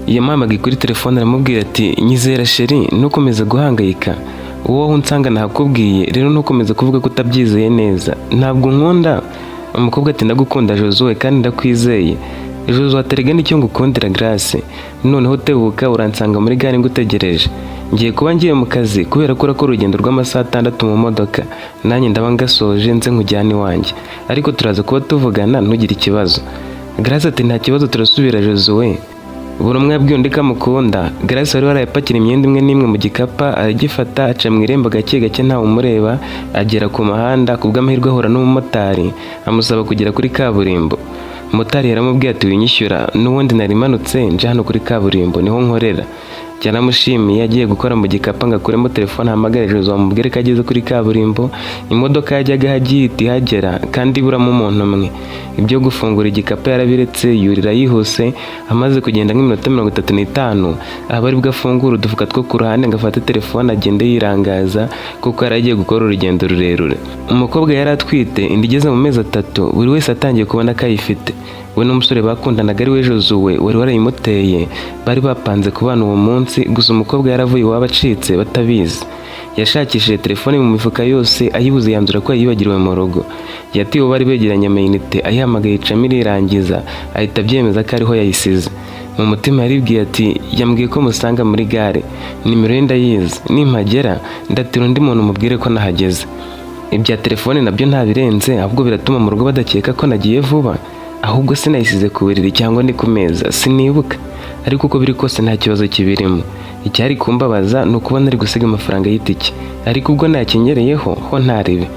Yampamagaye kuri telefone aramubwira ati nyizera sheri ntukomeze guhangayika, wowe unsanga nahakubwiye rero ntukomeze kuvuga ko utabyizeye neza, ntabwo nkunda. Umukobwa ati ndagukunda Josuwe kandi ndakwizeye. Josuwe aterega n'icyo ngukundira Grace, noneho tebuka uransanga muri gare ngutegereje, ngiye kuba ngiye mu kazi kubera ko urakora urugendo rw'amasaha 6 mu modoka, nanjye ndaba ngasoje nze nkujyane iwanjye, ariko turaza kuba tuvugana ntugire ikibazo. Grace ati nta kibazo turasubira Josuwe. Buri umwe yabwiye undi ko amukunda. Grace wari warayapakira imyenda imwe n'imwe mu gikapa aragifata aca mu irembo gake gake ntawe umureba, agera ku muhanda kubw'amahirwe ahura n'umumotari amusaba kugera kuri kaburimbo. Motari yaramubwiye ati winyishyura, n'ubundi nari manutse nje hano kuri kaburimbo niho nkorera. Cyanamushimiye agiye gukora mu gikapa ngakuremo telefone ahamagara Josuwe amubwire ko ageze kuri kaburimbo. Imodoka yajyaga hagiye ihagera kandi iburamo umuntu umwe. Ibyo gufungura igikapa yarabiretse yurira yihuse, amaze kugenda nk'iminota 35 aba ari bwo afungura udufuka two ku ruhande ngafata telefone agende yirangaza kuko yari agiye gukora urugendo rurerure. Umukobwa yari atwite inda igeze mu mezi 3, buri wese atangiye kubona ko ayifite. We n'umusore bakundanaga ari we Josuwe wari warayimuteye, bari bapanze kubana uwo munsi, gusa umukobwa yaravuye iwabo acitse batabizi. Yashakishije telefone mu mifuka yose ayibuze yanzura ko yibagiriwe mu rugo. Yatiwe bari begeranye amayinite ayihamagaye icamo irirangiza, ahita abyemeza ko ariho yayisize. Mu mutima yaribwiye ati yambwiye ko musanga muri gare, nimero ye ndayizi, nimpagera ndatira undi muntu mubwire ko nahageze. Ibya telefone nabyo ntabirenze, ahubwo biratuma mu rugo badakeka ko nagiye vuba, ahubwo sinayisize ku buriri cyangwa ni ku meza sinibuka, ariko uko biri kose nta kibazo kibirimo. Icyari kumbabaza ni ukuba nari gusiga amafaranga y'itike, ariko ubwo nakinyereyeho ho ntaribe.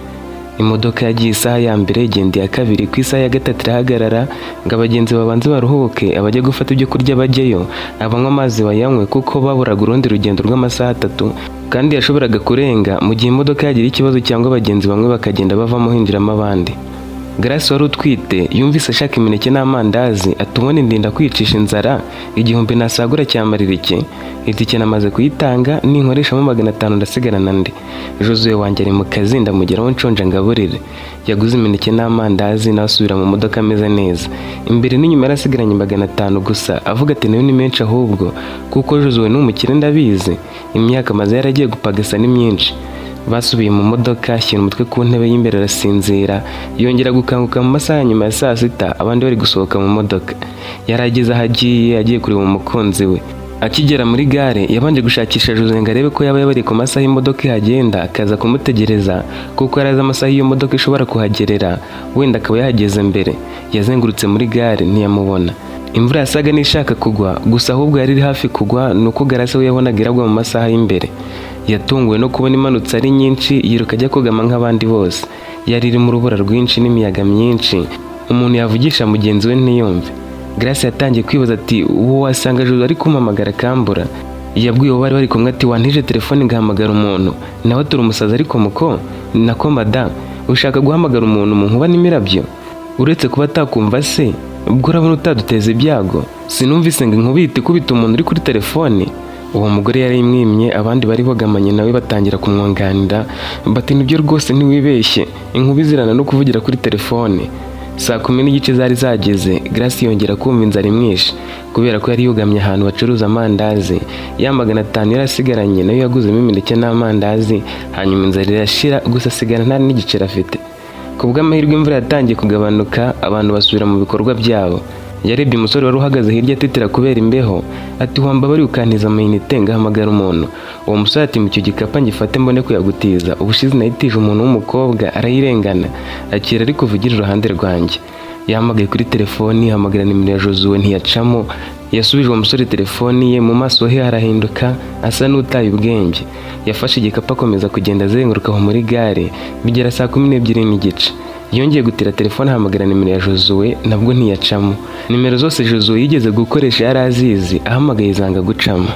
Imodoka yagiye isaha ya mbere, igenda iya kabiri, ku isaha ya gatatu irahagarara ngo abagenzi babanze baruhuke, abajya gufata ibyo kurya bajyeyo, abanywa amazi bayanywe kuko baburaga urundi rugendo rw'amasaha 3 kandi yashoboraga kurenga mu gihe imodoka yagira ikibazo cyangwa abagenzi bamwe bakagenda bavamo hinjiramo abandi. Grace wari utwite yumvise ashaka imineke n'amandazi, atubona indinda kwicisha inzara, igihumbi nasagura cyamarira iki, itike namaze kuyitanga ninkoreshamo 500 ndasigarana ndi. Josuwe wanjye ari mu kazi ndamugeraho nshonje ngaburire. Yaguze imineke n'amandazi nasubira mu modoka ameze neza, imbere n'inyuma yarasigaranye 500 gusa, avuga ati nayo ni menshi ahubwo kuko Josuwe n'umukire ndabizi, imyaka maze yaragiye gupagasa ni myinshi. Basubiye mu modoka, ashyira umutwe ku ntebe y'imbere arasinzira, yongera gukanguka mu masaha nyuma ya saa 6 abandi bari gusohoka mu modoka. Yarageze agiye kureba umukunzi we. Akigera muri gare yabanje gushakisha Josuwe ngo arebe ko yaba yabari ku masaha y'imodoka ihagenda, akaza kumutegereza kuko yarazi amasaha y'iyo modoka ishobora kuhagerera, wenda akaba yahageze mbere. Yazengurutse muri gare ntiyamubona. Imvura yasaga n'ishaka kugwa, gusa ahubwo yari hafi kugwa, nuko Grace we yabonaga iragwa mu masaha y'imbere. Yatunguwe no kubona imanutse ari nyinshi, yiruka ajya kugama nk'abandi bose. Yari iri mu rubura rwinshi n'imiyaga myinshi, umuntu yavugisha mugenzi we ntiyumve. Grace yatangiye kwibaza ati uwo wasanga Josuwe ari kumpamagara kambura. Yabwiye uwo bari kumwe ati wantije telefone ngahamagara umuntu, nawe turi umusaza ariko muko nako madam ushaka guhamagara umuntu mu nkuba n'imirabyo, uretse kuba atakumva se ubwo urabona utaduteza ibyago. Sinumvise ngo inkubita ikubita umuntu uri kuri telefone. Uwo mugore yari imwimye, abandi bari bogamanye nawe batangira kumwunganira bati nibyo rwose ntiwibeshye, inkubi zirana no kuvugira kuri telefone. Saa 10 zari zageze, Grace yongera kumva inzara imwishe kubera ko yari yugamye ahantu bacuruza amandazi. Ya 500 yarasigaranye nayo yaguzemo imineke n'amandazi, hanyuma inzara irashira, gusa asigara nta n'igiceri afite. Kubw'amahirwe imvura yatangiye kugabanuka, abantu basubira mu bikorwa byabo. Yarebye umusore wari uhagaze hirya atitira kubera imbeho, ati wamba bari ukantiza amayinite ngahamagara umuntu. Uwo musore ati mu cyo gikapa ngifate mbone kuyagutiza, ubushize nayitije umuntu w'umukobwa arayirengana, akira ari kuvugira iruhande rwanjye. Yahamagaye kuri telefoni, hamagara nimero ya Josuwe ntiyacamo. Yasubije uwo musore telefoni ye, mu maso he harahinduka, asa n'utaye ubwenge. Yafashe igikapa akomeza kugenda azenguruka aho muri gare, bigera saa 12:30. Yongeye gutira telefone ahamagara nimero ya Josuwe, nabwo ntiyacamo. Nimero zose Josuwe yigeze gukoresha yarazizi, ahamagaye zanga gucamo.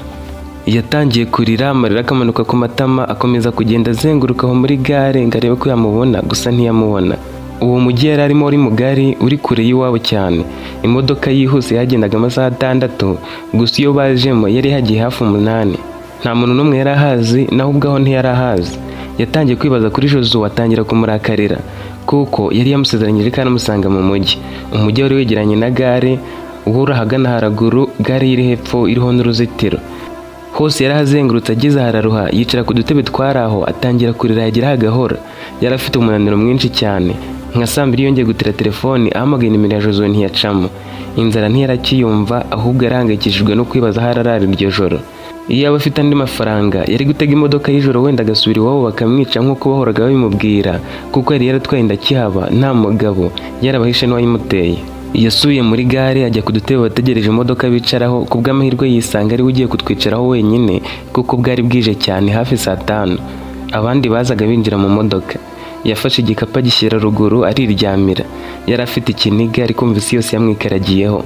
Yatangiye kurira, amarira akamanuka ku matama, akomeza kugenda azenguruka aho muri gare ngo arebe ko yamubona, gusa ntiyamubona. Uwo mujyi yari arimo uri mugari, uri kure y'iwabo cyane. Imodoka yihuse yagendaga amasaha 6, gusa iyo bajemo yari hagiye hafi 8. Nta muntu n'umwe yari ahazi, naho ubwaho ntiyari ahazi. Yatangiye kwibaza kuri Josuwe, atangira kumurakarira kuko yari yamusezeranyije kandi amusanga mu mujyi. Umujyi wari wegeranye na gare, uhura ahagana haraguru, gare iri hepfo iriho n'uruzitiro. Hose yarahazengurutse, ageze hararuha, yicara ku dutebe twari aho atangira kurira yageraho agahora. Yari afite umunaniro mwinshi cyane. Nka saa mbiri yongeye gutira telefoni ahamagaye nimero ya Josuwe ntiyacamo. Inzara ntiyarakiyumva, ahubwo yarahangayikishijwe no kwibaza aho ararara iryo joro. Iyo yaba afite andi mafaranga yari gutega imodoka y'ijoro wenda agasubira iwabo bakamwica nk'uko bahoraga babimubwira, kuko yari yaratwaye inda akihaba nta mugabo, yarabahishe n'uwayimuteye. Yasubiye muri gare ajya ku dutebe bategereje imodoka bicaraho, ku bw'amahirwe yisanga ari we ugiye kutwicaraho wenyine kuko bwari bwije cyane hafi saa 5. Abandi bazaga binjira mu modoka. Yafashe igikapu agishyira ruguru ariryamira. Yari afite ikiniga ariko kumva isi yose yamwikaragiyeho.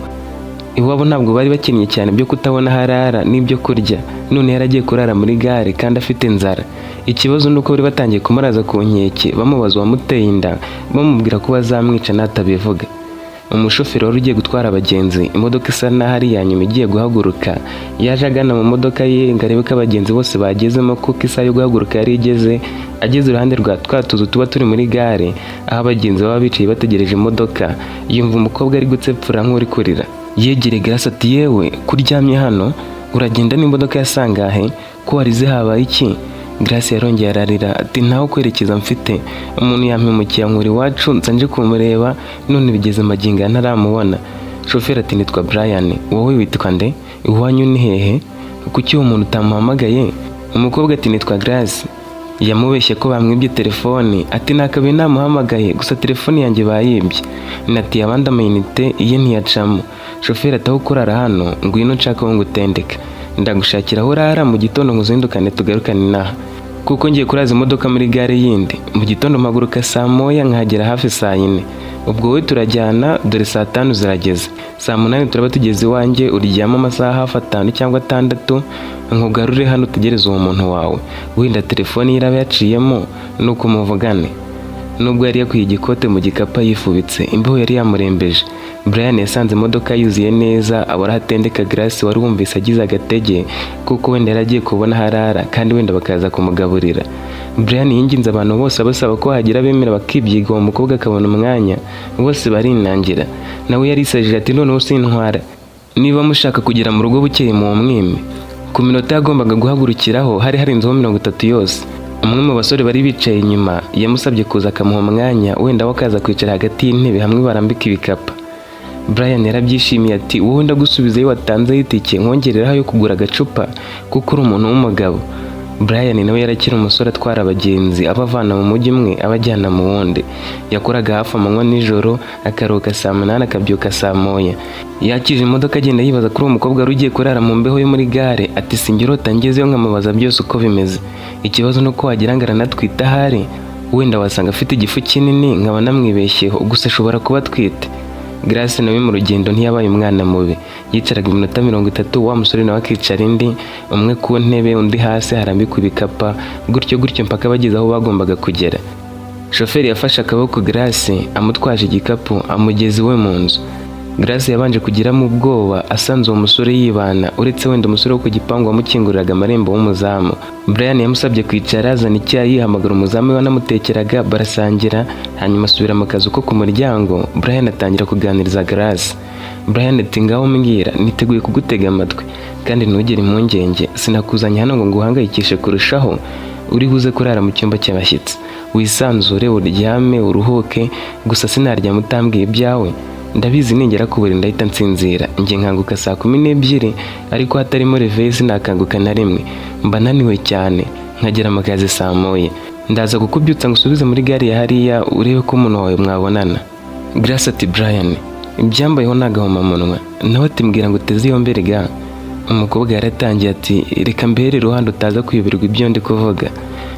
Iwabo ntabwo bari bakinnye cyane byo kutabona harara n'ibyo kurya, none yaragiye kurara muri gare kandi afite inzara. Ikibazo nuko bari batangiye kumuraza ku nkeke, bamubaza uwamuteye inda, bamubwira ko bazamwica natabivuga. Umushoferi wari ugiye gutwara abagenzi, imodoka isa naho ari iya nyuma igiye guhaguruka, yaje agana mu modoka ye ngo arebe ko abagenzi bose bagezemo, kuko isaha yo guhaguruka yari igeze. Ageze iruhande rwa twa tuzu tuba turi muri gare aho abagenzi baba bicaye bategereje imodoka, yumva umukobwa ari gutsepfura nk'uri kurira. Yegereye Grace ati, yewe kuryamye hano, uragenda n'imodoka yasangahe, ko warize habaye iki? Grace yarongeye ararira ati, ntaho kwerekeza mfite, umuntu yampimukiye ankura iwacu nje kumureba, none bigeze magingo ntaramubona. Shoferi ati, nitwa Brian, wowe witwa nde? Iwanyu ni hehe? Kuki uwo muntu utamuhamagaye? Umukobwa ati, nitwa Grace. Yamubeshye ko bamwibye telefoni, ati nakabe namuhamagaye gusa telefoni yanjye bayibye. Nati abandi amayinite iye ntiyacamo. Shoferi ati, aho kurara hano ngwino nshaka wo ngutendeka, ndagushakira aho urara mu gitondo nkuzindukane tugarukane inaha, kuko ngiye kuraza imodoka muri gare yindi. Mu gitondo mpaguruka saa 9 nkagera hafi saa 4. Ubwo wowe turajyana, dore saa 5 zirageze. Saa 8 turaba tugeze iwanjye, uryama amasaha hafi 5 cyangwa 6, nkugarure hano utegereze uwo muntu wawe, wenda telefoni iraba yaciyemo nuko muvugane. Nubwo yari yakwiye igikote mu gikapa yifubitse, imbeho yari yamurembeje. Brian yasanze imodoka yuzuye neza, abura hatendeka Grace wari wumvise agize agatege, kuko wenda yaragiye kubona harara kandi wenda bakaza kumugaburira. Brian yinginze abantu bose abasaba ko hagira bemera bakibyiga uwo mukobwa akabona umwanya, bose barinangira. Nawe yarisajije ati, noneho sintwara, niba mushaka kugera mu rugo bukeye mu mwime. Ku minota yagombaga guhagurukiraho hari harenzeho 30 yose. Umwe mu basore bari bicaye inyuma yamusabye kuza akamuha umwanya, wenda wakaza kwicara hagati y'intebe hamwe barambika ibikapa. Brian yarabyishimiye ati, wowe ndagusubiza iyo watanze itike nkongereraho yo kugura agacupa, kuko uri umuntu w'umugabo. Brian nawe yarakira umusore atwara abagenzi abavana mu mujyi umwe abajyana mu wundi. Yakoraga hafi amanywa nijoro, akaruhuka saa 8 akabyuka saa 1. Yakije imodoka agenda yibaza kuri uwo mukobwa wari ugiye kurara mu mbeho yo muri gare, ati singirota ngezeyo nkamubaza byose uko bimeze. Ikibazo nuko wagira ngo aranatwite ahari, wenda wasanga afite igifu kinini nkaba namwibeshyeho, gusa ashobora kuba atwite. Grace nawe mu rugendo ntiyabaye umwana mubi, yicaraga iminota 30, wa musore nawe akicara indi, umwe ku ntebe undi hasi harambikwa ibikapa, gutyo mpaka bageze aho bagombaga kugera. Shoferi yafashe akaboko Grace amutwaje igikapu amugeze iwe mu nzu. Grace yabanje kugiramo ubwoba asanze uwo musore yibana, uretse wenda umusore wo ku gipangu wamukinguriraga amarembo w'umuzamu. Brian yamusabye kwicara, azana icyayi, hamagara umuzamu we wanamutekeraga, barasangira, hanyuma asubira mu kazu ko ku muryango. Brian atangira kuganiriza Grace. Brian ati, ngaho mbwira, niteguye kugutega amatwi kandi ntugire impungenge, sinakuzanye hano ngo nguhangayikishe kurushaho, uri buze kurara mu cyumba cy'abashyitsi, wisanzure uryame uruhuke, gusa sinaryama utambwiye ibyawe. Ndabizi ningera ku buriri ndahita nsinzira, njye nkanguka saa 12, ariko hatarimo reveil sinakanguka na rimwe, mba naniwe cyane, nkagera mu kazi saa 1. Ndaza kukubyutsa ngusubize muri gare ya hariya urebe ko umuntu wawe mwabonana. Grace ati, Brian, ibyambayeho nagahoma munwa, nawe ati mbwira ngo uteze iyo mbere ga. Umukobwa yaratangiye ati, reka mbere iruhande utaza kwiyoberwa ibyo ndi kuvuga.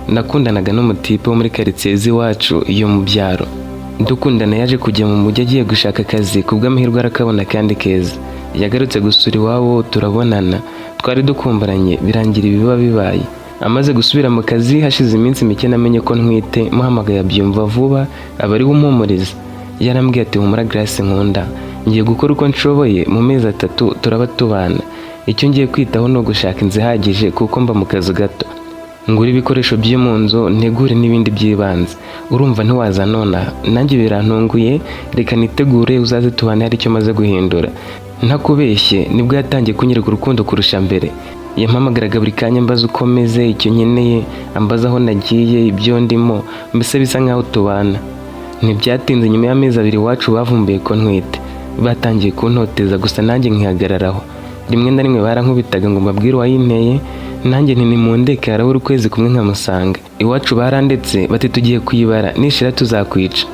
Nakundanaga n'umutipe wo muri quartier z'iwacu iyo mu byaro. Dukundana yaje kujya mu mujyi agiye gushaka akazi, kubw'amahirwe arakabona kandi keza. Yagarutse gusura iwabo turabonana, twari dukumbaranye birangira ibiba bibaye. Amaze gusubira mu kazi hashize iminsi mike namenye ko ntwite, muhamagaye abyumva vuba abari bumpumuriza. Yarambwiye ati, humura Grace nkunda, ngiye gukora uko nshoboye, mu mezi 3 turaba tubana. Icyo ngiye kwitaho no gushaka inzu ihagije kuko mba mu kazi gato. Ngura ibikoresho byo mu nzu, ntegure n'ibindi by'ibanze. Urumva ntiwaza nona, nanjye birantunguye, reka nitegure uzaze tubane hari icyo maze guhindura. ntakubeshye nibwo yatangiye kunyereka urukundo kurusha mbere. Yampamagaraga buri kanya ambaza uko meze, icyo nkeneye, ambaza aho nagiye, ibyo ndimo, mbese bisa nkaho tubana. Ntibyatinze nyuma y'amezi 2 iwacu bavumbuye ko ntwite. Batangiye kuntoteza gusa nanjye nkihagararaho. Rimwe na rimwe barankubitaga ngo mbabwire uwayinteye, nanjye nimundeke harabura ukwezi kumwe nkamusanga. Iwacu barandetse bati tugiye kuyibara, nishira tuzakwica.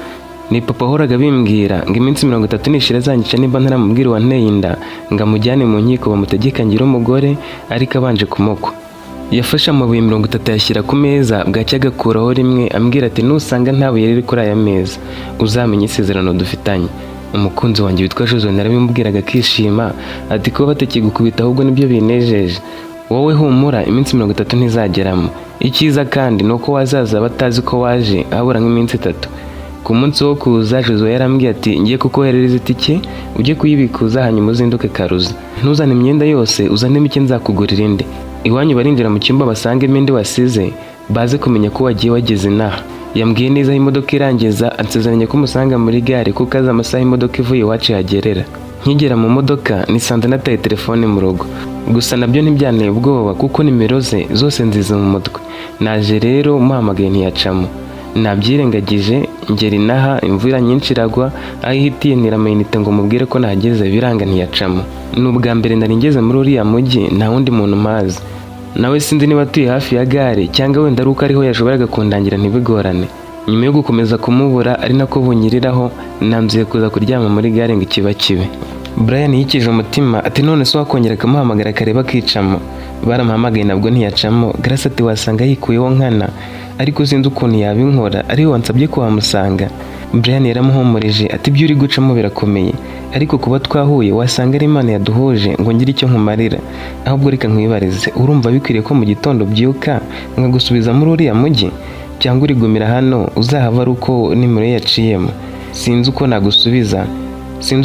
Ni papa horaga bimbwira ngo iminsi 30 nishira zanyica nimba ntaramubwira wanteye inda, ngo amujyane mu nkiko bamutegeka ngira umugore, ariko abanje kumukwa. Yafashe amabuye 30 yashyira ku meza, bwacya agakuraho rimwe ambwira ati nusanga ntabuye riri kuri aya meza uzamenye isezerano dufitanye. Umukunzi wanjye witwa Jozo narabimubwiraga akishima ati ko batakigukubita ahubwo nibyo binejeje. Wowe humura iminsi 30 ntizageramo. Icyiza kandi nuko wazaza batazi ko waje habura nk'iminsi 3. Ku munsi wo kuza Jozo yarambwiye ati ngiye kukoherereza itike ujye kuyibikuza hanyuma uzinduke Karuzi. Ntuzane imyenda yose, uzane mike nzakugurira indi. Iwanyu barinjira mu cyumba basange imende wasize, baze kumenya ko wagiye wageze inaha. Yambwiye neza aho imodoka irangiza, ansezeranya ko musanga muri gare kuko azi amasaha imodoka ivuye iwacu yagerera. Nkigera mu modoka nisanze nataye telefone mu rugo, gusa nabyo ntibyanteye ubwoba kuko nimero ze zose nziza mu mutwe. Naje rero muhamagaye ntiyacamo, nabyirengagije ngera inaha, imvura nyinshi iragwa, aho ihitiye niramayinite ngo mubwire ko nahageze, biranga ntiyacamo. N'ubwa mbere nari ngeze muri uriya mujyi, nta wundi muntu mpazi. Nawe sinzi niba atuye hafi ya gare cyangwa wenda ari uko ariho yashoboraga kundangira ntibigorane. Nyuma yo gukomeza kumubura ari nako bunyiriraho, nanzuye kuza kuryama muri gare ngo ikiba kibe. Brian yikije umutima ati none se wakongera kumuhamagara akareba akicamo. Baramuhamagaye nabwo ntiyacamo. Grace ati wasanga yikuyeho nkana, ariko sinzi ukuntu yabinkora, ariho wansabye ko wamusanga. Brian yaramuhumurije ati ibyo uri gucamo birakomeye, ariko kuba twahuye wasanga ari Imana yaduhuje ngo ngire icyo nkumarira. Ahubwo reka nkwibarize, urumva bikwiriye ko mu gitondo byuka nkagusubiza muri uriya mujyi, cyangwa uri gumira hano uzahava ari uko nimero yaciyemo? Sinzi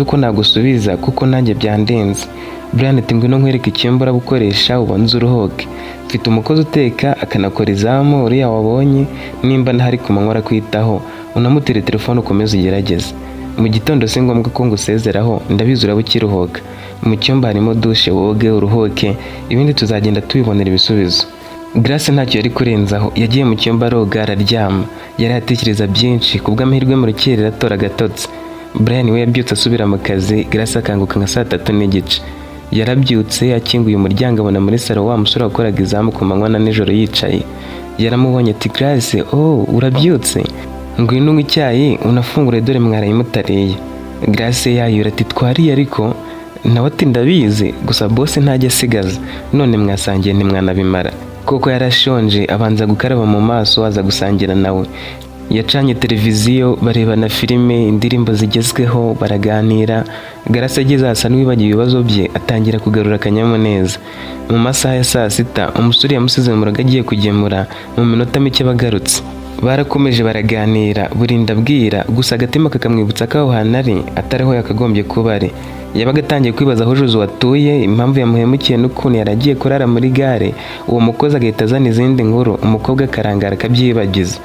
uko nagusubiza kuko nanjye byandenze. Brian ati ngwino nkwereke icyombo urabukoresha ubanze uruhoke. Mfite umukozi uteka akanakora izamu, uriya wabonye nimba ntahari ku manywa arakwitaho, unamutire telefone ukomeze ugerageze. Mu gitondo si ngombwa ko ngusezeraho, ndabizi urabukiruhoka. Mu cyumba harimo dushe, woge uruhoke, ibindi tuzagenda tubibonera ibisubizo. Grace ntacyo yari kurenzaho, yagiye mu cyumba aroga araryama. Yari atekereza byinshi, kubw'amahirwe mu rukerera atora agatotsi. Brian we yabyutse asubira mu kazi, Grace akanguka nka 3:30. Yarabyutse akinguye umuryango abona muri salo wa musore wakoraga izamu ku manywa na nijoro yicaye. Yaramubonye ati Grace, urabyutse? Ngwino unywe icyayi unafungure dore mwaraye mutariye. Grace yayura ati twariye ariko nawe ati ndabizi, gusa boss ntajya asigaza, none mwasangiye ntimwanabimara. Koko yarashonje abanza gukaraba mu maso aza gusangira nawe. Yacanye televiziyo bareba na filime, indirimbo zigezweho, baraganira. Grace ageze asa n'uwibagiwe ibibazo bye, atangira kugarura akanyamuneza. Mu masaha ya 6 umusore yamusize mu rugo agiye kugemura, mu minota mike bagarutse. Barakomeje baraganira, burinda bwira, gusa agatima kakamwibutsa ko aho hantu ari atariho yakagombye kuba ari. Yabaga atangiye kwibaza aho Jozo atuye, impamvu yamuhemukiye n'ukuntu yaragiye kurara muri gare. Uwo mukozi agahita azana izindi nkuru, umukobwa akarangara akabyibagiza.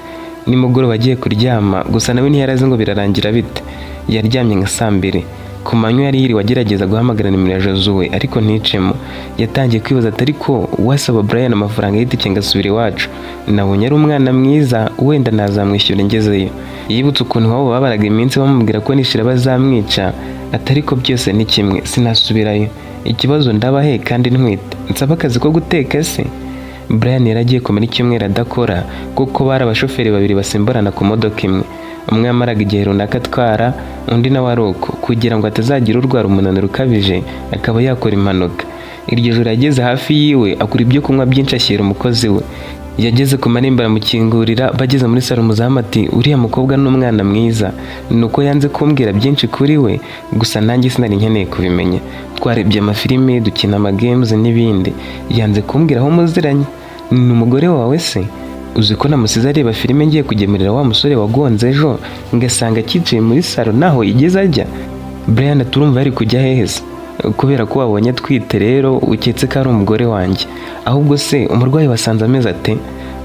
Nimugoroba agiye kuryama, gusa nawe ntiyarazi ngo birarangira bite. Yaryamye nka 2:00. Ku manywa yari yiri wagerageza guhamagara nimero ya Jozo we ariko nticemo. Yatangiye kwibaza atari ko wasaba Brian amafaranga y'itike ngasubira iwacu. Nabonye ari umwana mwiza, wenda nazamwishyura ngezeyo. Yibutse ukuntu wabo babaraga iminsi bamubwira ko nishira bazamwica, atari ko byose ni kimwe, sinasubirayo. Ikibazo ndabahe kandi ntwite, nsaba akazi ko guteka se? Brian yaragiye kumara icyumweru adakora kuko bari abashoferi 2 basimburana ku modoka imwe. Umwe yamaraga igihe runaka atwara, undi nawe aruko, kugira ngo atazagira urwara umunaniro ukabije akaba yakora impanuka. Iryo joro yageze hafi yiwe akura ibyo kunywa byinshi ashyira umukozi we. Yageze ku marembo aramukingurira, bageze muri salo muzamu ati uriya mukobwa n'umwana mwiza, nuko yanze kumbwira byinshi kuri we, gusa nanjye sinari nkeneye kubimenya. Twarebye amafilime, dukina amagames n'ibindi, yanze kumbwira aho muziranye. Ni umugore wawe se? Uzi ko namusize areba filime ngiye kugemurira wa musore wagonze ejo, ngasanga akicaye muri salo naho igeze ajya. Brian turumva yari kujya heza, kubera ko wabonye atwite rero uketse ko ari umugore wanjye. Ahubwo se umurwayi wasanze ameze ate?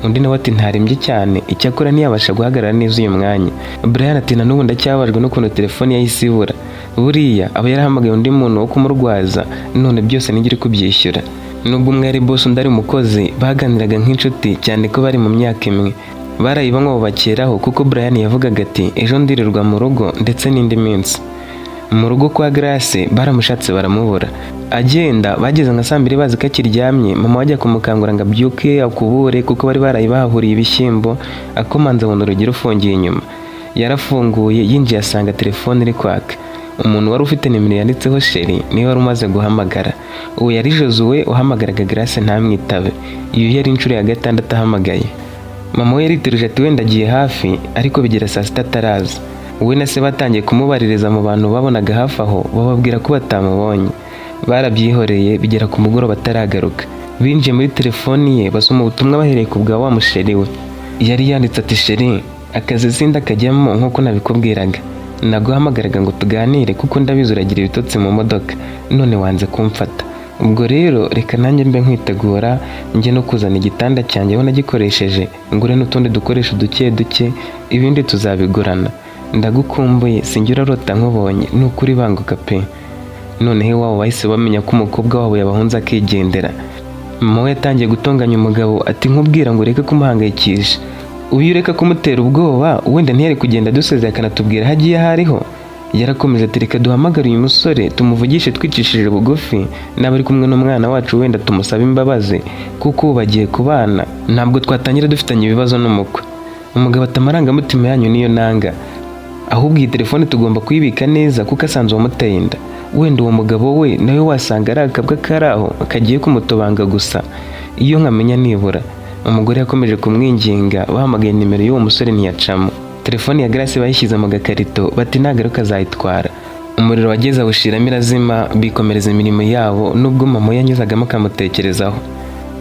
Undi nawe ati ntarembye cyane, icyakora ntiyabasha guhagarara neza uyu mwanya. Brian ati na n'ubu ndacyabajwe n'ukuntu telefone yahise ibura. buriya aba yarahamagaye undi muntu wo kumurwaza, none byose nigire kubyishyura. Nubwo umwe ari boss undi ari umukozi, baganiraga nk'inshuti cyane ko bari mu myaka imwe. Barayibanywa bubakeraho kuko Brian yavugaga ati ejo ndirirwa mu rugo ndetse n'indi minsi. Mu rugo kwa Grace baramushatse baramubura. Agenda bageze nka 2 bazi ko akiryamye, mama wajya kumukangura ngo abyuke akubure kuko bari barayibahuriye ibishyimbo, akomanza abona urugi rufungiye inyuma. Yarafunguye yinjiye asanga telefone iri kwaka. Umuntu wari ufite nimero yanditseho Sheri niwe wari umaze guhamagara. Uwo yari Josue uhamagaraga Grace ntamwitabe. Iyo yari inshuro ya 6 ahamagaye. Mama we yariteruje ati wenda agiye hafi, ariko bigera saa 6 ataraza. We na se batangiye kumubaririza mu bantu babonaga hafi aho, bababwira ko batamubonye. Barabyihoreye bigera ku mugoroba ataragaruka. Binjiye muri telefoni ye basoma ubutumwa bahereye ku bwa wa musheri we. Yari yanditse ati Sheri, akazi sinda kajyamo nkuko nabikubwiraga. Naguhamagaraga ngo tuganire kuko ndabizi uragira ibitotsi mu modoka, none wanze kumfata. Ubwo rero reka nanjye mbe nkwitegura njye no kuzana igitanda cyanjye aho nagikoresheje, ngure n'utundi dukoresho duke ibindi tuzabigurana. Ndagukumbuye sinjye urarota nkubonye, nukuri banguka pe. Noneho wabo bahise bamenya ko umukobwa wabo yabahunze akigendera. Mama we yatangiye gutonganya umugabo ati nkubwira ngo ureke kumuhangayikisha. Uyu ureka kumutera ubwoba wenda ntiyari kugenda dusezeye akanatubwira hagiye hariho. Yarakomeje ati reka duhamagare uyu musore tumuvugishe twicishije bugufi, n'abari kumwe n'umwana wacu wenda tumusaba imbabazi kuko bagiye kubana, ntabwo twatangira dufitanye ibibazo n'umukwe. Umugabo atamarangamutima yanyu niyo nanga, ahubwo iyi telefone tugomba kuyibika neza kuko asanzwe umuteye inda. Wenda uwo mugabo we nawe wasanga ari akabwa karaho kagiye kumutobanga gusa. Iyo nkamenya nibura. Umugore yakomeje kumwinginga, bahamagaye nimero y'uwo musore ntiyacamo. Telefone ya Grace bayishyize mu gakarito bati nagaruka azayitwara. Umuriro wageze awushiramo irazima, bikomereza imirimo yabo nubwo mama yanyuzagamo akamutekerezaho.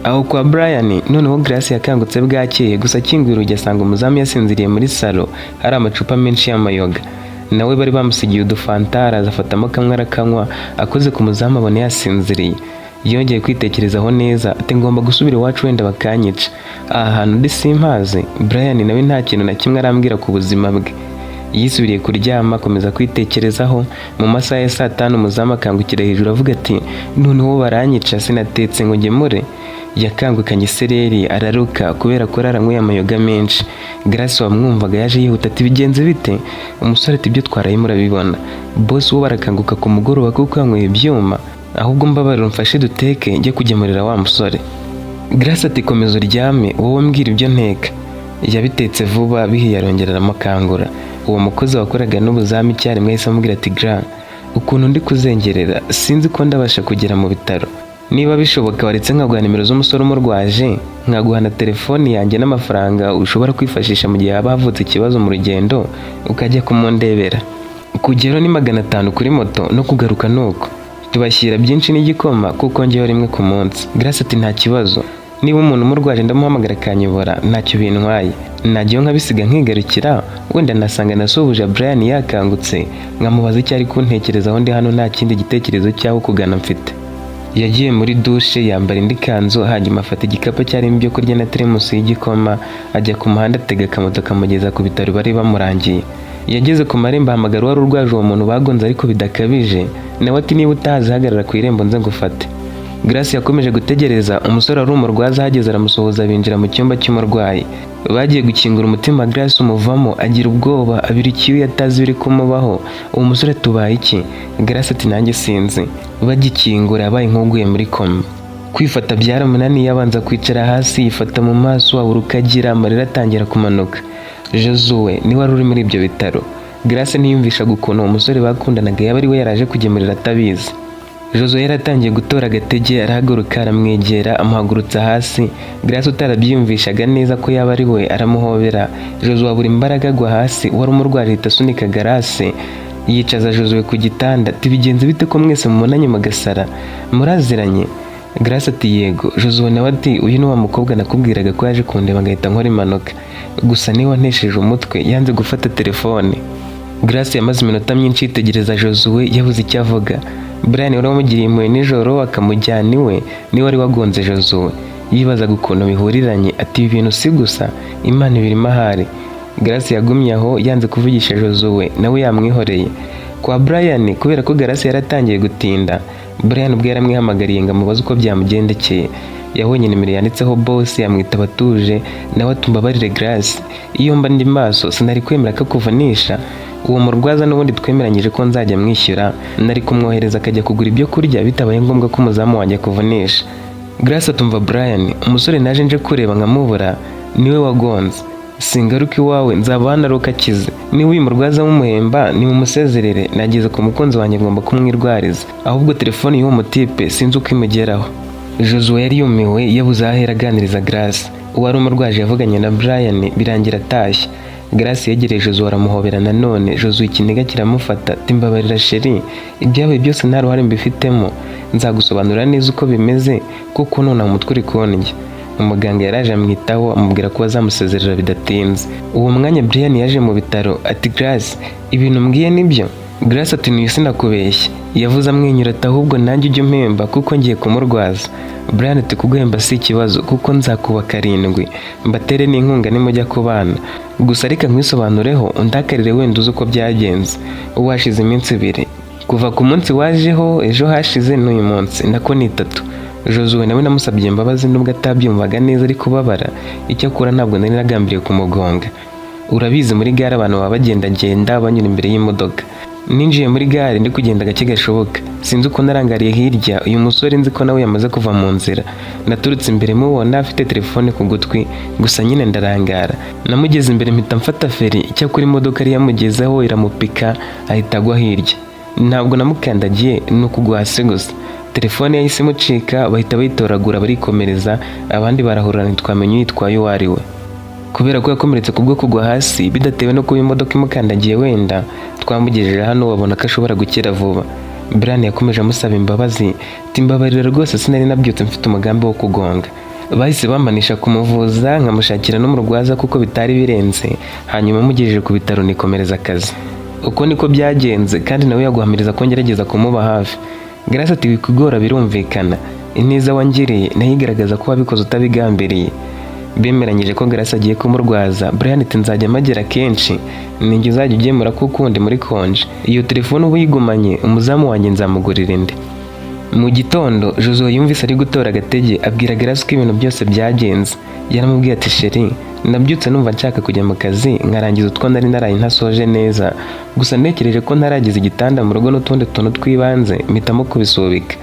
Aho kwa Brian noneho Grace yakangutse bwakeye, gusa akinguye urugi asanga umuzamu yasinziriye muri salo, hari amacupa menshi y'amayoga. Nawe bari bamusigiye udufantara azafatamo kamwe arakanywa, akoze ku muzamu abone yasinziriye. Yongeye kwitekerezaho neza ati ngomba gusubira iwacu wenda bakanyica. Aha hantu ndi simpazi. Brian nawe nta kintu na kimwe arambwira ku buzima bwe. Yisubiriye kuryama akomeza kwitekerezaho. Mu masaha ya 5 umuzamu akangukira hejuru avuga ati noneho baranyica sinatetse ngo ngemure. Yakangukanye isereri araruka kubera ko araranyweye amayoga menshi. Grace wamwumvaga yaje yihuta ati bigenze bite? Umusore ati ibyo twaraye murabibona. Boss wo barakanguka ku mugoroba kuko yanyweye ibyuma, ahubwo mbabarira umfashe duteke njye kugemurira wa musore. Grace ati komeza uryame wowe mbwira ibyo nteka. Yabitetse vuba bihiye arongera aramukangura. Uwo mukozi wakoraga n'ubuzamu icyarimwe yahise amubwira ati Gra, ukuntu ndi kuzengerera sinzi ko ndabasha kugera mu bitaro. Niba bishoboka waretse nkaguha nimero z'umusore umurwaje, nkaguha na telefoni yanjye n'amafaranga ushobora kwifashisha mu gihe haba havutse ikibazo mu rugendo ukajya kumundebera. Kugero ni 500 kuri moto no kugaruka nuko. Tubashyira byinshi n'igikoma kuko ngewe rimwe ku munsi. Grace ati nta kibazo. Niba umuntu umurwaje ndamuhamagara akanyobora ntacyo bintwaye. Nagiye nkabisiga nkigarukira, wenda nasanga nasuhuje Brian yakangutse, nkamubaza icyo ari kuntekerezaho ndi hano nta kindi gitekerezo cyaho kugana mfite. Yagiye muri douche yambara indi kanzu, hanyuma afata igikapu cyarimo ibyo kurya na teremusi y'igikoma, ajya ku muhanda atega akamoto kamugeza ku bitaro bari bamurangiye. Yageze ku marembo ahamagara wari urwaje uwo muntu bagonze ariko bidakabije, nawe ati niba utazi hagarara ku irembo nze ngufate. Grace yakomeje gutegereza, umusore ari umurwaza hageze aramusohoza binjira mu cyumba cy'umurwayi. Bagiye gukingura umutima Grace umuvamo agira ubwoba abira ikiyo yatazi biri kumubaho. Uwo musore tubaye iki? Grace ati nanjye sinzi. Bagikingura yabaye nk'uguye muri koma. Kwifata byaramunaniye abanza kwicara hasi yifata mu maso aburuka agira amarira atangira kumanuka. Josue ni wari uri muri ibyo bitaro. Grace ntiyumvishaga ukuntu uwo musore bakundanaga yaba ari we yaraje kugemurira atabizi. Josue yaratangiye gutora agatege arahaguruka aramwegera amuhagurutsa hasi. Grace utarabyiyumvishaga neza ko yaba ari we aramuhobera. Josue abura imbaraga agwa hasi, wari umurwayi ahita asunika Grace yicaza Josue ku gitanda. Tibigenze bite ko mwese mubonanye magasara muraziranye? Grace ati yego. Josue nawe ati uyu ni wa mukobwa nakubwiraga ko yaje kundeba ngahita nkora impanuka, gusa niwe wantesheje umutwe yanze gufata telefone. Grace yamaze iminota myinshi yitegereza Josue yabuze icyo avuga. Brian wari wamugiriye impuhwe nijoro akamujyana iwe niwe wari wagonze Josue. Yibazaga ukuntu bihuriranye ati ibi bintu si gusa Imana ibirimo ahari. Grace yagumye aho yanze kuvugisha Josue nawe yamwihoreye. Kwa Brian kubera ko Grace yaratangiye gutinda, Brian ubwo yaramwihamagariye ngo amubaze uko byamugendekeye. Yabonye nimero yanditseho boss yamwita batuje, nawe atumbabarire Grace, iyo mba ndi maso sinari kwemera ko kuvanisha uwo murwaza n'ubundi twemeranyije ko nzajya mwishyura, nari kumwohereza akajya kugura ibyo kurya bitabaye ngombwa ko umuzamu wanjye kuvanisha. Grace atumva Brian, umusore naje nje kureba nkamubura niwe wagonze, singaruka iwawe nzaba hanaruka akize, niba uyu murwaza w'umuhemba ni mumusezerere, nageze ku mukunzi wanjye ngomba kumwirwariza, ahubwo telefone y'uwo mutipe sinzi uko imugeraho. Josué yari yumiwe yabuze aho ahera aganiriza Grace. Uwari umurwaje yavuganye na Brian birangira atashye. Grace yegereye Josué aramuhobera nanone. Josué ikiniga kiramufata, timbabarira sheri, ibyabaye byose nta ruhare mbifitemo, nzagusobanurira neza uko bimeze kuko none umutwe uri kundya. Umuganga yaraje amwitaho amubwira ko bazamusezerera bidatinze. Uwo mwanya Brian yaje mu bitaro ati Grace, ibintu mbwiye nibyo? Grace ati niyo sinakubeshya. Yavuze amwenyura ati ahubwo nanjye ujye umpemba kuko ngiye kumurwaza. Brian ati kuguhemba si ikibazo kuko nzakuba 7 mbatere n'inkunga nimujya kubana, gusa reka nkwisobanureho undakarire wenda uzi uko byagenze. Washize iminsi 2 kuva ku munsi wajeho, ejo hashize n'uyu munsi nako ni 3. Josué nawe namusabye imbabazi nubwo atabyumvaga neza ari kubabara, icyo akora ntabwo nari nagambiriye kumugonga. Urabizi muri gare abantu baba bagenda banyura imbere y'imodoka. Ninjiye muri gare ndi kugenda gake gashoboka, sinzi uko narangariye hirya uyu musore nzi ko nawe yamaze kuva mu nzira. Naturutse imbere mubona afite telefone ku gutwi, gusa nyine ndarangara. Namugeze imbere mpita mfata feri, cyakora imodoka yari yamugezeho iramupika ahita agwa hirya. Ntabwo namukandagiye n'ukugwa hasi gusa. Telefone yahise imucika bahita bayitoragura barikomereza, abandi barahurana ntitwamenye uyitwaye uwo ari we. Kubera ko yakomeretse kubwo kugwa hasi bidatewe no kuba imodoka imukandagiye wenda, twamugejeje hano wabona ko ashobora gukira vuba. Brian yakomeje amusaba imbabazi, timbabarira rwose sinari nabyutse mfite umugambi wo kugonga. Bahise bamanisha kumuvuza nkamushakira n'umurwaza kuko bitari birenze, hanyuma mugejeje ku bitaro nikomereza akazi. Uko niko byagenze kandi nawe yaguhamiriza ko ngerageza kumuba hafi. Grace ati wikugora birumvikana, ineza wangiriye nayigaragaza ko wabikoze utabigambiriye. Bemeranyije ko Grace agiye kumurwaza. Brian ati nzajya magera kenshi, ninjye uzajya ugemura kuko undi muri konje. Iyo telefone ubu yigumanye umuzamu wanjye nzamugurira indi. Mu gitondo Josué yumvise ari gutora agatege abwira Grace ko ibintu byose byagenze. Yaramubwiye ati sheri, nabyutse numva nshaka kujya mu kazi nkarangiza utwo nari naraye ntasoje neza, gusa ntekereje ko ntaragize igitanda mu rugo n'utundi tuntu twibanze mpitamo kubisubika.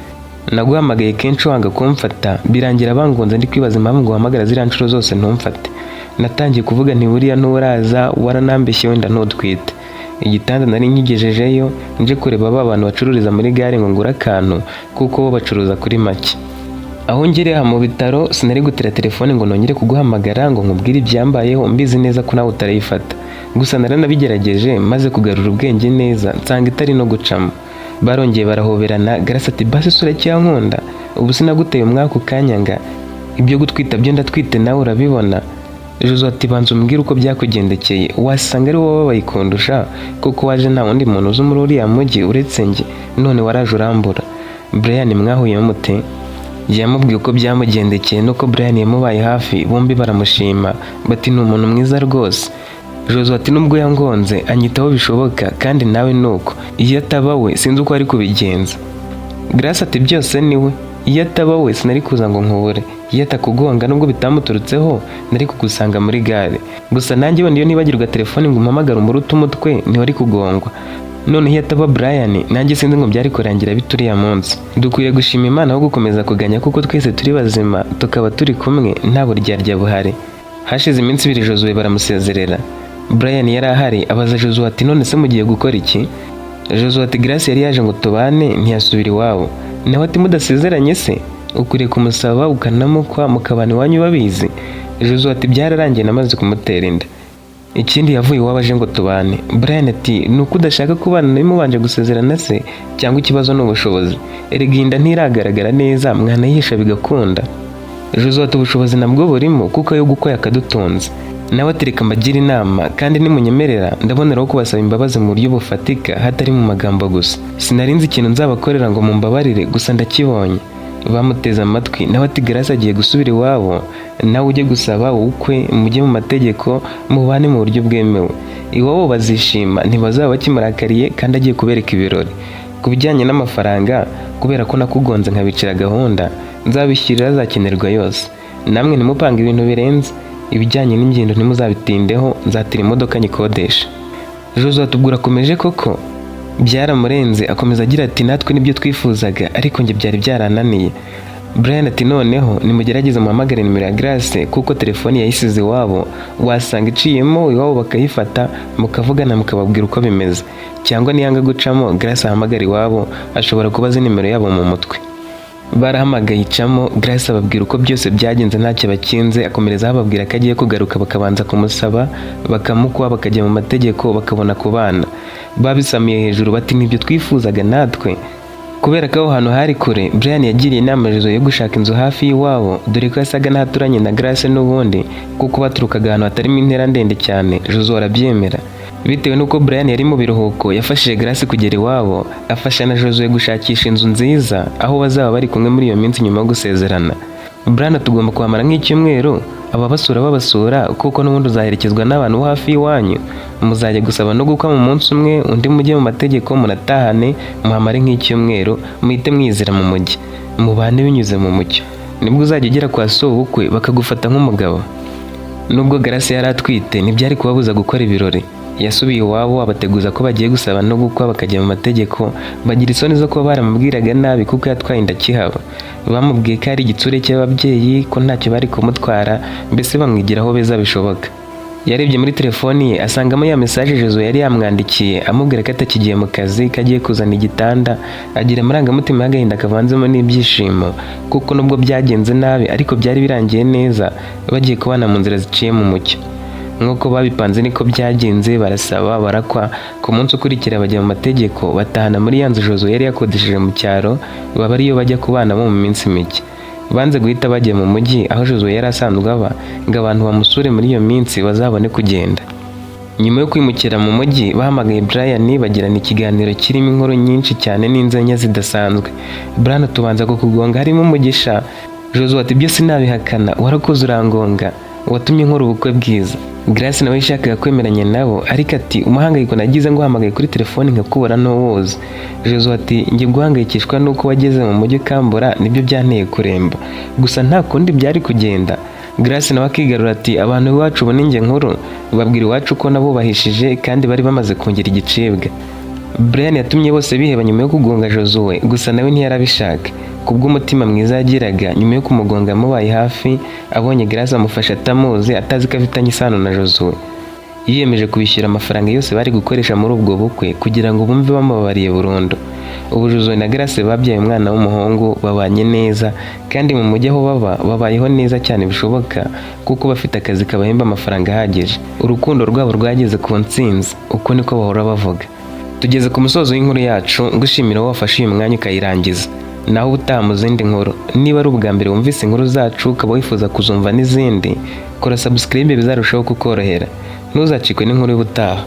Naguhamagaye kenshi wanga kumfata, birangira bangonze ndi kwibaza impamvu nguhamagara ziriya nshuro zose ntumfate. Natangiye kuvuga nti buriya nturaza waranambeshye wenda ntutwite. Igitanda nari nkigejejeyo nje kureba abantu bacururiza muri gare ngo ngura akantu kuko bo bacuruza kuri make. Aho ngereye mu bitaro sinari gutira telefone ngo nongere kuguhamagara ngo nkubwire ibyambayeho, mbizi neza ko nawe utarayifata. Gusa naranabigerageje maze kugarura ubwenge neza nsanga itari no gucamo. Barongeye barahoberana. Grace ati basi sura cyankunda, ubu sinaguteye umwaka ukanyanga, ibyo gutwita byo ndatwite nawe urabibona. Josué ati banza umbwire uko byakugendekeye, wasanga ari wowe bayikundusha kuko waje nta wundi muntu uzi muri uriya mujyi uretse njye, none waraje urambura. Brian mwahuye mute? Yamubwiye uko byamugendekeye nuko Brian yamubaye hafi, bombi baramushima bati ni umuntu mwiza rwose. Josué ati nubwo yangonze anyitaho bishoboka kandi nawe nuko, iyo ataba we sinzi uko ari kubigenza. Grace ati byose niwe, iyo ataba we sinari kuza ngo nkubure, iyo atakugonga nubwo bitamuturutseho nari kugusanga muri gare, gusa nanjye wenda iyo nibagirwa telefone ngo umpamagare umuruta umutwe ntiwari kugongwa. None iyo ataba Brian nanjye sinzi ngo byari kurangira bituriya munsi. Dukwiye gushima Imana aho gukomeza kuganya kuko twese turi bazima tukaba turi kumwe nta buryarya buhari. Hashize iminsi 2 Josué baramusezerera. Brian yari ahari abaza Josué ati none se mugiye gukora iki? Josué ati Grace yari yaje ngo tubane ntiyasubira iwabo. Nawe ati mudasezeranye se ukuriye kumusaba ukanamukwa mukabana iwanyu babizi. Josué ati byararangiye namaze kumutera inda, ikindi yavuye iwabaje ngo tubane. Brian ati nuko udashaka kubana nawe mubanje gusezerana se cyangwa ikibazo n'ubushobozi? Erega inda ntiragaragara neza mwanayihisha bigakunda. Josué ati ubushobozi nabwo burimo kuko ayo gukoya akadutunze. Nawe atereka mbagira inama kandi nimunyemerera ndaboneraho kubasaba imbabazi mu buryo bufatika hatari mu magambo gusa. Sinarinzi ikintu nzabakorera ngo mumbabarire gusa ndakibonye. bamuteze amatwi nawe ati Grace agiye gusubira iwabo, nawe ujye gusaba ubukwe mujye mu mategeko mubane mu buryo bwemewe. Iwabo bazishima ntibazaba bakimurakariye kandi agiye kubereka ibirori. Ku bijyanye n'amafaranga, kubera ko nakugonze nkabicira gahunda, nzabishyirira azakenerwa yose. Namwe ntimupanga ibintu birenze, ibijyanye n'ingendo ntimuzabitindeho, nzatira imodoka nyikodesha. Jozo atubwira akomeje koko byaramurenze, akomeza agira ati natwe nibyo twifuzaga ariko njye byari byarananiye. Brian ati noneho nimugerageze muhamagare nimero ya Grace kuko telefoni yayisize iwabo, wasanga iciyemo iwabo bakayifata mukavugana mukababwira uko bimeze, cyangwa niyanga gucamo Grace ahamagara iwabo, ashobora kuba azi nimero yabo mu mutwe. Barahamagaye icamo, Grace ababwira uko byose byagenze ntacyo bakinze, akomereza ababwira ko agiye kugaruka bakabanza kumusaba bakamukwa bakajya mu mategeko bakabona kubana. Babisamiye hejuru bati nibyo twifuzaga natwe. Kubera ko aho hantu hari kure, Brian yagiriye inama Jozo yo gushaka inzu hafi y'iwabo, dore ko yasaga n'ahaturanye na Grace n'ubundi kuko baturukaga ahantu hatarimo intera ndende cyane. Jozo arabyemera. Bitewe n'uko Brian yari mu biruhuko, yafashije Grace kugera iwabo, afasha na Jozo gushakisha inzu nziza aho bazaba bari kumwe muri iyo minsi nyuma yo gusezerana. Brian tugomba kwamara nk'icyumweru ababasura babasura kuko n'ubundi uzaherekezwa n'abantu bo hafi y'iwanyu, muzajya gusaba no gukwa mu munsi umwe, undi mujye mu mategeko munatahane, muhamare nk'icyumweru, muhite mwizira mu mujyi mubane binyuze mu mucyo. Nibwo uzajya ugera kwa sobukwe bakagufata nk'umugabo. Nubwo Grace yari atwite ntibyari kubabuza gukora ibirori. Yasubiye iwabo abateguza ko bagiye gusaba no gukwa bakajya mu mategeko, bagira isoni zo kuba baramubwiraga nabi kuko yatwaye inda kihaba. Bamubwiye ko ari igitsure cy'ababyeyi ko ntacyo bari kumutwara, mbese bamwigiraho beza bishoboka. Yarebye muri telefoni ye asangamo ya message Jozo yari yamwandikiye amubwira ko atakigiye mu kazi, kagiye kuzana igitanda. Agira amarangamutima y'agahinda kavanzemo n'ibyishimo kuko nubwo byagenze nabi ariko byari birangiye neza, bagiye kubana mu nzira ziciye mu mucyo. Nk'uko babipanze niko byagenze, barasaba barakwa. Ku munsi ukurikira bajya mu mategeko, batahana muri ya nzu Jozo yari yakodesheje mu cyaro, baba ariyo bajya kubana mu minsi mike. Banze guhita bajya mu mujyi aho Jozo yari asanzwe aba, ngo abantu bamusure muri iyo minsi bazabone kugenda. Nyuma yo kwimukira mu mujyi, bahamagaye Brian bagirana ikiganiro kirimo inkuru nyinshi cyane n'inzenya zidasanzwe. Brian tubanza kukugonga harimo umugisha. Jozo ati byose nabihakana, warakoze urangonga, watumye nkora ubukwe bwiza. Grace nawe yashakaga kwemeranya nabo ariko ati umuhangayiko nagize ngo uhamagaye kuri telefoni nkakubura n'uwuzi. Jozo ati njye guhangayikishwa nuko wageze mu mujyi kambura nibyo byanteye kuremba, gusa nta kundi byari kugenda. Grace nawe akigarura ati abantu iwacu ubona njye nkuru babwira iwacu ko nabubahishije kandi bari bamaze kongera igicibwa. Brian yatumye bose biheba nyuma yo kugonga Jozo we, gusa nawe ntiyarabishaka. Kubw'umutima mwiza yagiraga nyuma yo kumugonga amubaye hafi, abonye Grace amufasha atamuzi, atazi ko afitanye isano na Jozo. Yiyemeje kubishyura amafaranga yose bari gukoresha muri ubwo bukwe kugira ngo bumve bamubabariye burundu. Ubu Jozo na Grace babyaye umwana w'umuhungu, babanye neza kandi mu mujyi aho baba babayeho neza cyane bishoboka kuko bafite akazi kabahemba amafaranga ahagije. Urukundo rwabo rwageze ku ntsinzi, uko niko bahora bavuga. Tugeze ku musozo w'inkuru yacu, ngushimira wowe wafashe uyu mwanya ukayirangiza. Naho ubutaha mu zindi nkuru, niba ari ubwa mbere wumvise inkuru zacu ukaba wifuza kuzumva n'izindi, kora subscribe bizarushaho kukorohera. Ntuzacikwe n'inkuru y'ubutaha.